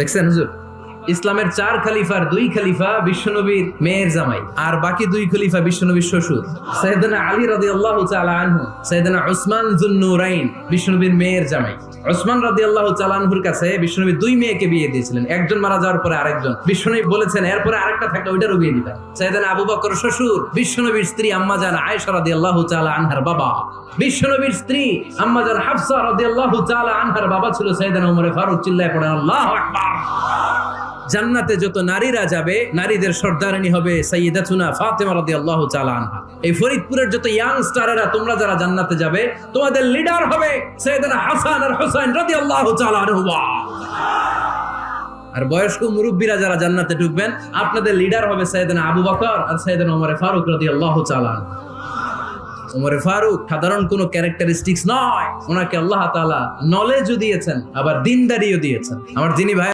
দেখছেন হুজুর, ইসলামের 4 খলিফার 2 খলিফা বিশ্বনবীর মেয়ের জামাই, আর বাকি 2 খলিফা বিশ্বনবীর শ্বশুর। সাইয়েদনা আলী রাদিয়াল্লাহু তাআলা আনহু, সাইয়েদনা উসমান যুন-নূরাইন বিশ্বনবীর মেয়ের জামাই। উসমান রাদিয়াল্লাহু তাআলা আনহুর কাছে বিশ্বনবী 2 মেয়েকে বিয়ে দিয়েছিলেন, একজন মারা যাওয়ার পরে আরেকজন। বিশ্বনবী বলেছেন এরপরে আরেকটা থাকলে ওইটারও বিয়ে দিবেন। সাইয়েদনা আবু বকর শ্বশুর, বিশ্বনবীর স্ত্রী আম্মা জান আয়েশা রাদিয়াল্লাহু তাআলা আনহার বাবা। বিশ্বনবীর স্ত্রী আম্মা জান হাফসা রাদিয়াল্লাহু তাআলা আনহার বাবা ছিল সাইয়েদনা ওমর ফারুক। চিল্লায় পড়েন আল্লাহু আকবার। জান্নাতে যত নারীরা যাবে, নারীদের সর্দারিনী হবে সাইয়্যিদাতুনা ফাতেমা রাদিয়াল্লাহু তাআলা আনহা। এই ফরিদপুরের যত ইয়াং স্টারেরা তোমরা যারা জান্নাতে যাবে, তোমাদের লিডার হবে সাইয়েদনা হাসান আর হুসাইন রাদিয়াল্লাহু তাআলা আনহুমা। আর বয়স্ক মুরব্বীরা যারা জান্নাতে ঢুকবেন, আপনাদের লিডার হবে সাইয়েদনা আবু বকর আর সাইয়েদনা ওমর ফারুক রাদিয়াল্লাহু তাআলা আনহু। ওমর ফারুক সাধারণ কোনো ক্যারেক্টারিস্টিক্স নয়, ওনাকে আল্লাহ তাআলা নলেজও দিয়েছেন, আবার দিনদারিও দিয়েছেন। আমার যিনি ভাই